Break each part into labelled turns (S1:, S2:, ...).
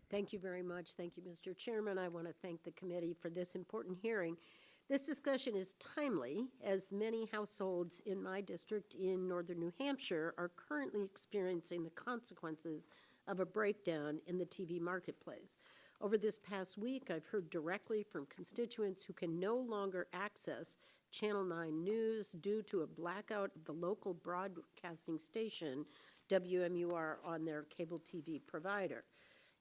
S1: Thank you very much. Thank you, Mr. Chairman. I want to thank the committee for this important hearing. This discussion is timely, as many households in my district in northern New Hampshire are currently experiencing the consequences of a breakdown in the TV marketplace. Over this past week, I've heard directly from constituents who can no longer access Channel 9 News due to a blackout of the local broadcasting station, WMUR, on their cable TV provider.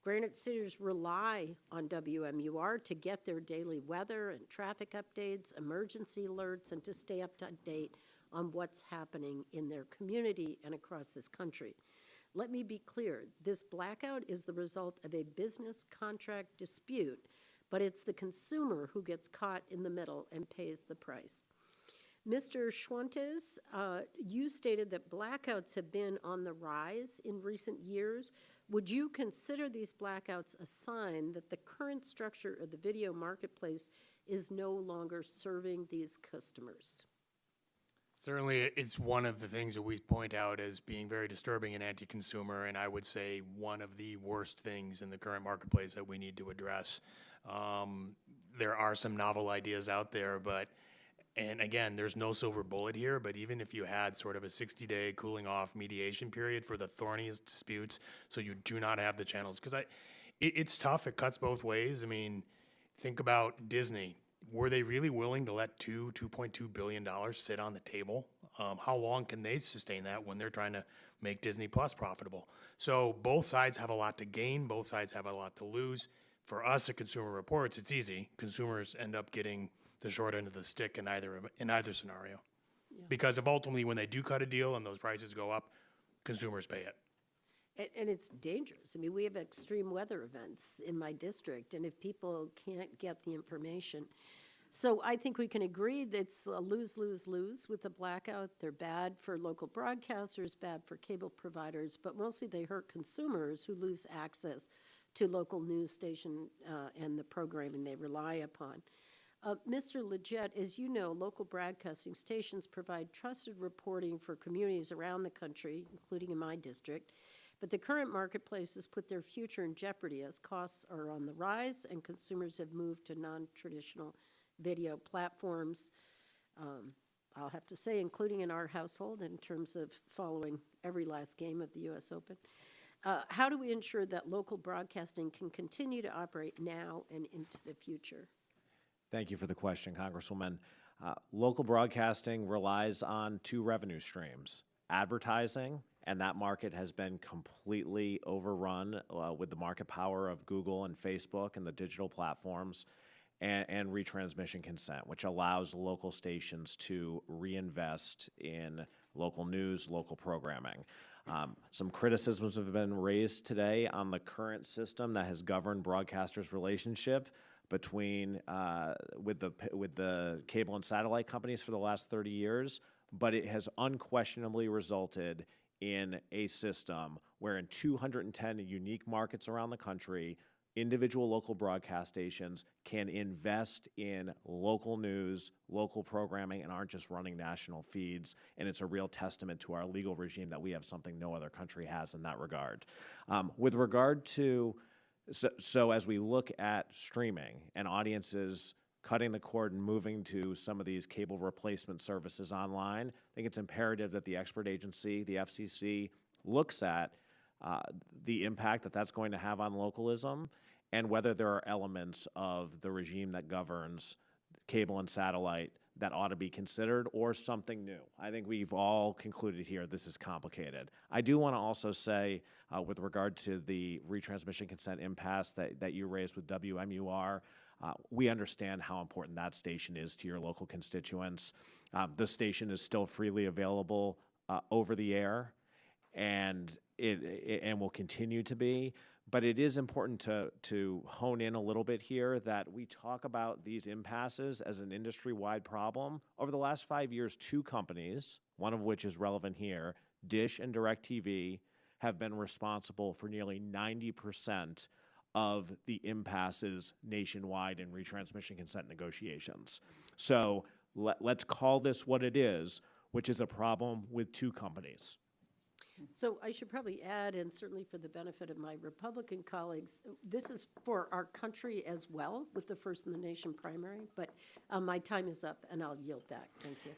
S1: Granite Cityers rely on WMUR to get their daily weather and traffic updates, emergency alerts, and to stay up to date on what's happening in their community and across this country. Let me be clear, this blackout is the result of a business contract dispute, but it's the consumer who gets caught in the middle and pays the price. Mr. Schwantes, you stated that blackouts have been on the rise in recent years. Would you consider these blackouts a sign that the current structure of the video marketplace is no longer serving these customers?
S2: Certainly, it's one of the things that we point out as being very disturbing and anti-consumer, and I would say one of the worst things in the current marketplace that we need to address. There are some novel ideas out there, and again, there's no silver bullet here, but even if you had sort of a 60-day cooling off mediation period for the thorniest disputes, so you do not have the channels, because it's tough, it cuts both ways. I mean, think about Disney. Were they really willing to let $2.2 billion sit on the table? How long can they sustain that when they're trying to make Disney Plus profitable? So both sides have a lot to gain, both sides have a lot to lose. For us at Consumer Reports, it's easy. Consumers end up getting the short end of the stick in either scenario. Yeah. Because if ultimately when they do cut a deal and those prices go up, consumers pay it.
S1: And it's dangerous. I mean, we have extreme weather events in my district, and if people can't get the information. So I think we can agree that it's a lose-lose-lose with the blackout. They're bad for local broadcasters, bad for cable providers, but mostly they hurt consumers who lose access to local news station and the programming they rely upon. Mr. Leggett, as you know, local broadcasting stations provide trusted reporting for communities around the country, including in my district. But the current marketplace has put their future in jeopardy as costs are on the rise and consumers have moved to non-traditional video platforms. I'll have to say, including in our household, in terms of following every last game of the U.S. Open. How do we ensure that local broadcasting can continue to operate now and into the future?
S3: Thank you for the question, Congresswoman. Local broadcasting relies on two revenue streams: advertising, and that market has been completely overrun with the market power of Google and Facebook and the digital platforms, and retransmission consent, which allows local stations to reinvest in local news, local programming. Some criticisms have been raised today on the current system that has governed broadcasters' relationship between with the cable and satellite companies for the last 30 years, but it has unquestionably resulted in a system where in 210 unique markets around the country, individual local broadcast stations can invest in local news, local programming, and aren't just running national feeds. And it's a real testament to our legal regime that we have something no other country has in that regard. With regard to, so as we look at streaming and audiences cutting the cord and moving to some of these cable replacement services online, I think it's imperative that the expert agency, the FCC, looks at the impact that that's going to have on localism and whether there are elements of the regime that governs cable and satellite that ought to be considered or something new. I think we've all concluded here this is complicated. I do want to also say with regard to the retransmission consent impasse that you raised with WMUR, we understand how important that station is to your local constituents. The station is still freely available over the air, and it will continue to be. But it is important to hone in a little bit here that we talk about these impasses as an industry-wide problem. Over the last 5 years, two companies, one of which is relevant here, Dish and DirecTV, have been responsible for nearly 90% of the impasses nationwide in retransmission consent negotiations. So let's call this what it is, which is a problem with two companies.
S1: So I should probably add, and certainly for the benefit of my Republican colleagues, this is for our country as well with the First in the Nation primary, but my time is up and I'll yield back. Thank you.